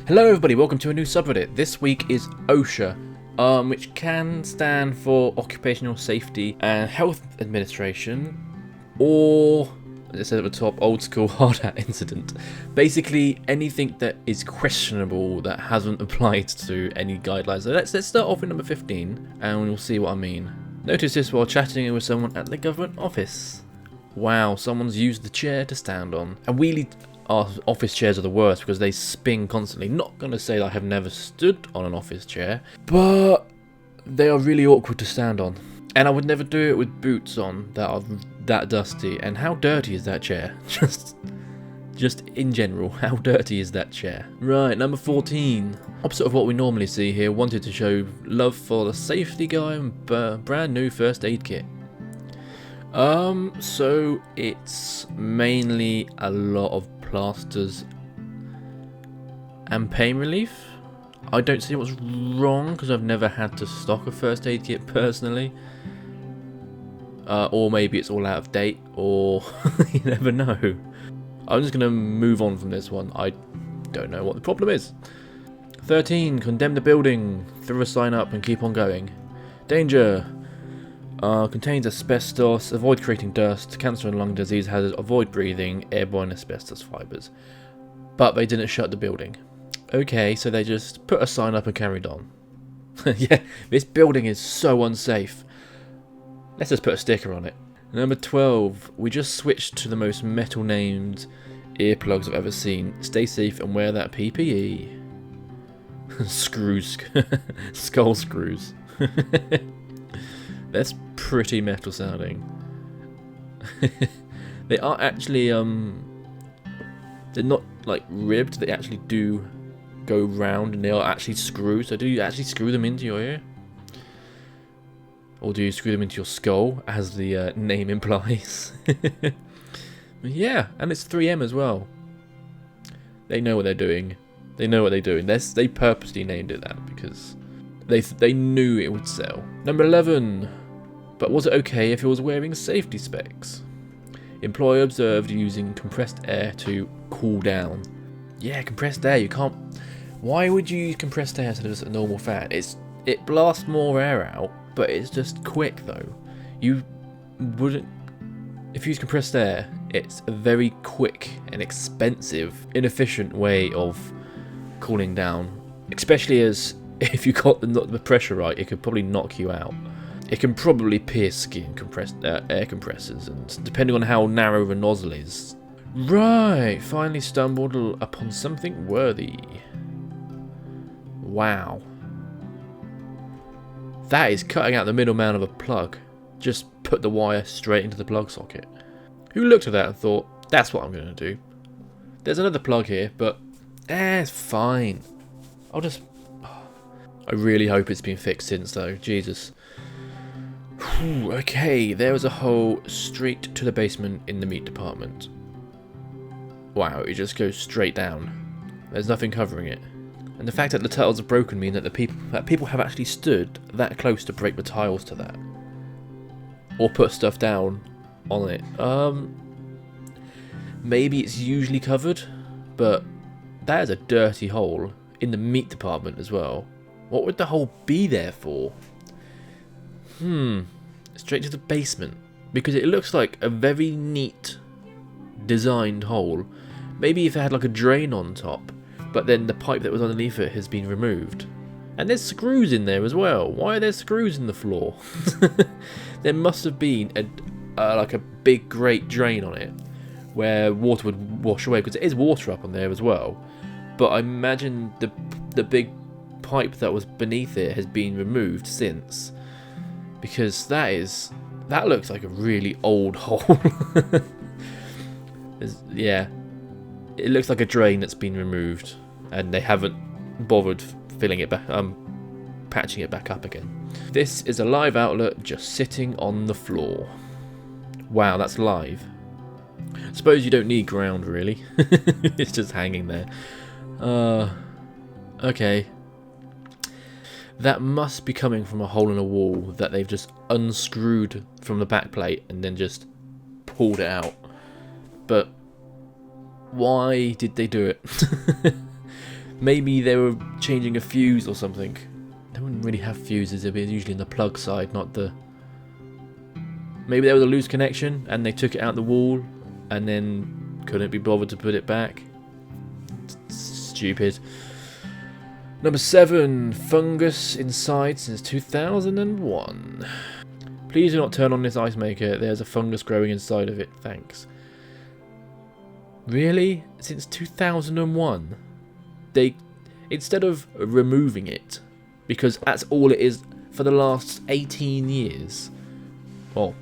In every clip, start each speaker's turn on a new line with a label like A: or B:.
A: Hello everybody, welcome to a new subreddit. This week is OSHA, which can stand for Occupational Safety and Health Administration, or, as it says at the top, old school hard hat incident. Basically, anything that is questionable that hasn't applied to any guidelines. So let's start off with number 15, and we'll see what I mean. Notice this while chatting with someone at the government office. Wow, someone's used the chair to stand on. And wheelie... Our office chairs are the worst because they spin constantly. Not going to say that I have never stood on an office chair, but they are really awkward to stand on. And I would never do it with boots on that are that dusty. And how dirty is that chair? Just in general, how dirty is that chair? Right, number 14. Opposite of what we normally see here, wanted to show love for the safety guy and brand new first aid kit. So it's mainly a lot of plasters and pain relief. I don't see what's wrong because I've never had to stock a first aid kit personally. Or maybe it's all out of date, or you never know. I'm just going to move on from this one. I don't know what the problem is. 13. Condemn the building. Throw a sign up and keep on going. Danger. Contains asbestos, avoid creating dust, cancer and lung disease hazards, avoid breathing airborne asbestos fibres. But they didn't shut the building. Okay, so they just put a sign up and carried on. Yeah, this building is so unsafe. Let's just put a sticker on it. Number 12, we just switched to the most metal named earplugs I've ever seen. Stay safe and wear that PPE. Screws. Skull screws. That's pretty metal sounding. They are actually, they're not like ribbed, they actually do go round and they are actually screws. So do you actually screw them into your ear? Or do you screw them into your skull, as the name implies? Yeah, and it's 3M as well. They know what they're doing. They know what they're doing. They purposely named it that because they knew it would sell. Number 11. But was it okay if he was wearing safety specs? Employer observed using compressed air to cool down. Yeah, compressed air, you can't... Why would you use compressed air instead of just a normal fan? It blasts more air out, but it's just quick though. You wouldn't... If you use compressed air, it's a very quick and expensive, inefficient way of cooling down. Especially as if you got the pressure right, it could probably knock you out. It can probably pierce skin, air compressors, and depending on how narrow the nozzle is. Right, finally stumbled upon something worthy. Wow. That is cutting out the middleman of a plug. Just put the wire straight into the plug socket. Who looked at that and thought, that's what I'm going to do? There's another plug here, but it's fine. I really hope it's been fixed since though, Jesus. Whew, okay, there was a hole straight to the basement in the meat department. Wow, it just goes straight down. There's nothing covering it. And the fact that the tiles are broken mean that people have actually stood that close to break the tiles to that. Or put stuff down on it. Maybe it's usually covered, but that is a dirty hole in the meat department as well. What would the hole be there for? Straight to the basement. Because it looks like a very neat designed hole. Maybe if it had like a drain on top, but then the pipe that was underneath it has been removed. And there's screws in there as well. Why are there screws in the floor? There must have been like a big great drain on it where water would wash away, because it is water up on there as well. But I imagine the big pipe that was beneath it has been removed since. Because that looks like a really old hole. Yeah, it looks like a drain that's been removed, and they haven't bothered filling it back, patching it back up again. This is a live outlet just sitting on the floor. Wow, that's live. Suppose you don't need ground really. It's just hanging there. Okay. That must be coming from a hole in a wall that they've just unscrewed from the back plate and then just pulled it out. But why did they do it? Maybe they were changing a fuse or something. They wouldn't really have fuses, they'd be usually in the plug side, not the... Maybe there was a loose connection and they took it out the wall and then couldn't be bothered to put it back. Stupid. Number 7, fungus inside since 2001. Please do not turn on this ice maker. There's a fungus growing inside of it. Thanks. Really? Since 2001? They, instead of removing it, because that's all it is for the last 18 years, well,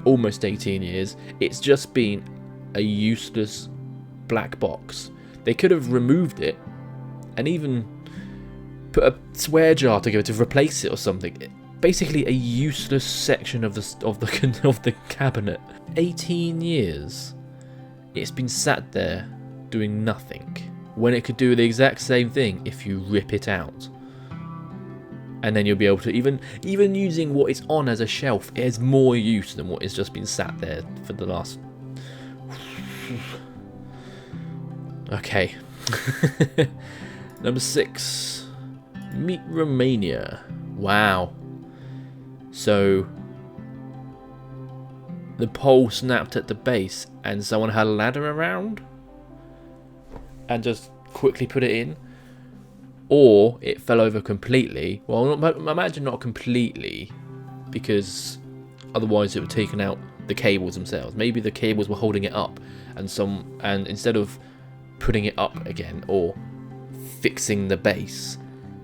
A: almost 18 years, it's just been a useless black box. They could have removed it and even put a swear jar together to replace it or something. Basically a useless section of the cabinet. 18 years. It's been sat there doing nothing when it could do the exact same thing if you rip it out. And then you'll be able to, even using what it's on as a shelf, it has more use than what has just been sat there for the last... Okay. Number 6. Meat Romania. Wow. So the pole snapped at the base and someone had a ladder around and just quickly put it in, or it fell over completely. Well, imagine not completely, because otherwise it would have taken out the cables themselves. Maybe the cables were holding it up, and instead of putting it up again or fixing the base,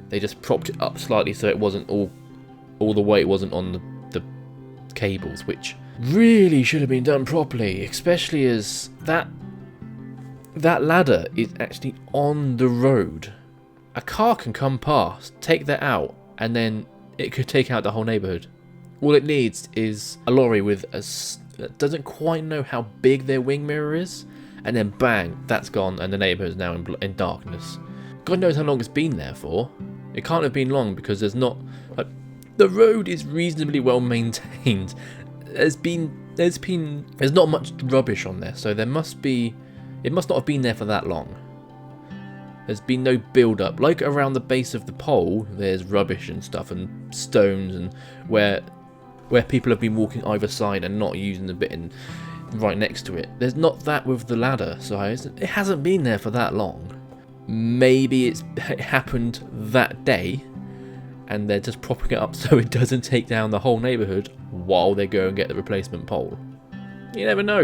A: they just propped it up slightly so it wasn't all the weight wasn't on the cables, which really should have been done properly, especially as that ladder is actually on the road. A car can come past, take that out, and then it could take out the whole neighbourhood. All it needs is a lorry with that doesn't quite know how big their wing mirror is, and then bang, that's gone, and the neighbourhood is now in darkness. God knows how long it's been there for. It can't have been long, because there's not... the road is reasonably well maintained. There's not much rubbish on there, so it must not have been there for that long. There's been no build up. Like around the base of the pole, there's rubbish and stuff and stones, and where people have been walking either side and not using the bit right next to it. There's not that with the ladder, so it hasn't been there for that long. Maybe it happened that day, and they're just propping it up so it doesn't take down the whole neighbourhood while they go and get the replacement pole. You never know.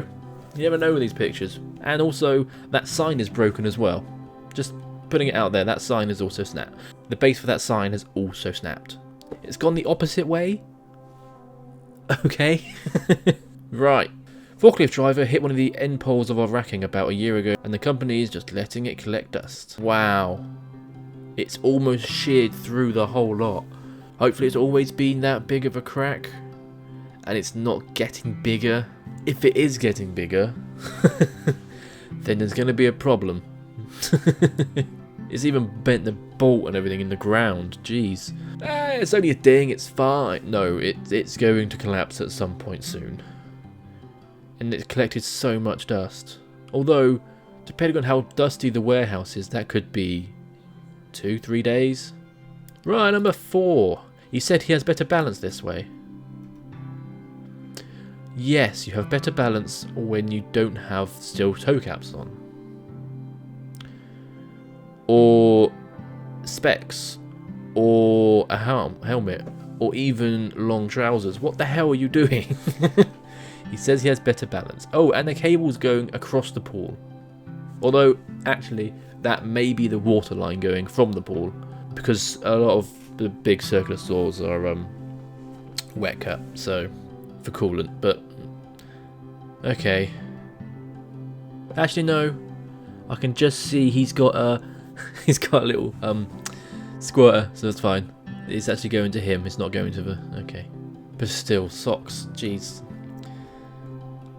A: You never know with these pictures. And also, that sign is broken as well. Just putting it out there, that sign is also snapped. The base for that sign has also snapped. It's gone the opposite way. Okay. Right. Forklift driver hit one of the end poles of our racking about a year ago, and the company is just letting it collect dust. Wow. It's almost sheared through the whole lot. Hopefully it's always been that big of a crack, and it's not getting bigger. If it is getting bigger, then there's going to be a problem. It's even bent the bolt and everything in the ground. Jeez. It's only a ding, it's fine. No, it's going to collapse at some point soon. And it's collected so much dust. Although, depending on how dusty the warehouse is, that could be 2-3 days. Right, number 4. He said he has better balance this way. Yes, you have better balance when you don't have steel toe caps on. Or specs. Or a helmet. Or even long trousers. What the hell are you doing? He says he has better balance. Oh, and the cable's going across the pool. Although, actually, that may be the water line going from the pool, because a lot of the big circular saws are wet cut, so for coolant. But okay. Actually, no. I can just see he's got a little squirter, so that's fine. It's actually going to him. It's not going to the okay. But still, socks. Jeez.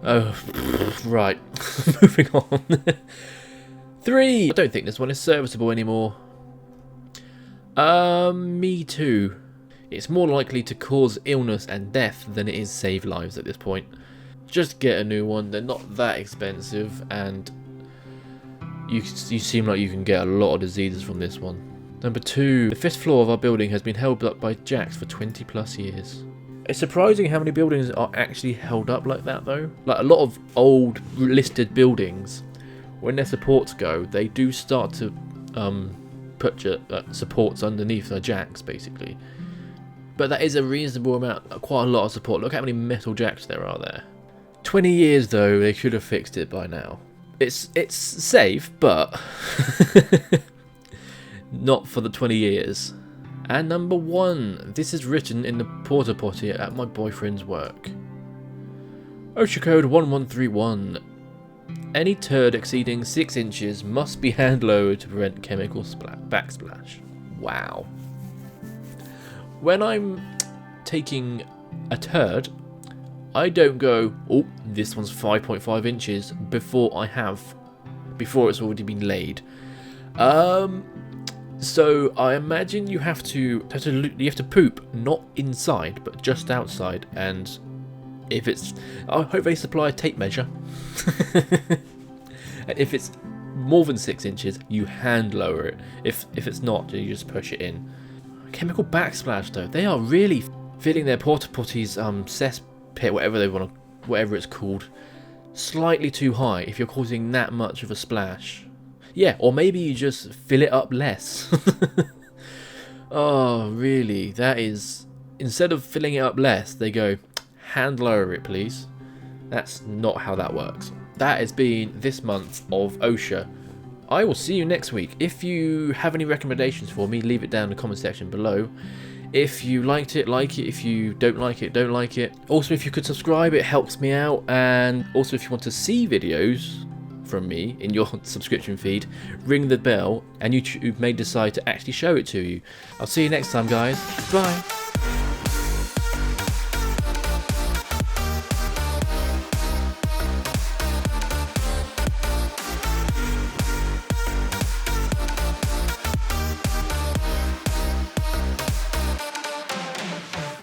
A: Oh, right. Moving on. 3. I don't think this one is serviceable anymore. Me too. It's more likely to cause illness and death than it is save lives at this point. Just get a new one. They're not that expensive, and You seem like you can get a lot of diseases from this one. Number 2. The 5th floor of our building has been held up by jacks for 20 plus years. It's surprising how many buildings are actually held up like that though. Like a lot of old listed buildings, when their supports go, they do start to put your supports underneath their jacks basically. But that is a reasonable amount, quite a lot of support. Look how many metal jacks there are there. 20 years though, they should have fixed it by now. It's safe, but not for the 20 years. And number 1, this is written in the Porta Potty at my boyfriend's work. OSHA code 1131. Any turd exceeding 6 inches must be hand lowered to prevent chemical backsplash. Wow. When I'm taking a turd, I don't go, oh, this one's 5.5 inches before it's already been laid. So I imagine you have to poop not inside but just outside, and if it's, I hope they supply a tape measure. And if it's more than 6 inches, you hand lower it. If it's not, you just push it in. Chemical backsplash though, they are really filling their porta potties cesspit, whatever it's called, slightly too high if you're causing that much of a splash. Yeah, or maybe you just fill it up less. Oh, really? That is, instead of filling it up less, they go, hand lower it, please. That's not how that works. That has been this month of OSHA. I will see you next week. If you have any recommendations for me, leave it down in the comment section below. If you liked it, like it. If you don't like it, don't like it. Also, if you could subscribe, it helps me out. And also, if you want to see videos from me in your subscription feed, ring the bell and YouTube may decide to actually show it to you. I'll see you next time, guys. Bye.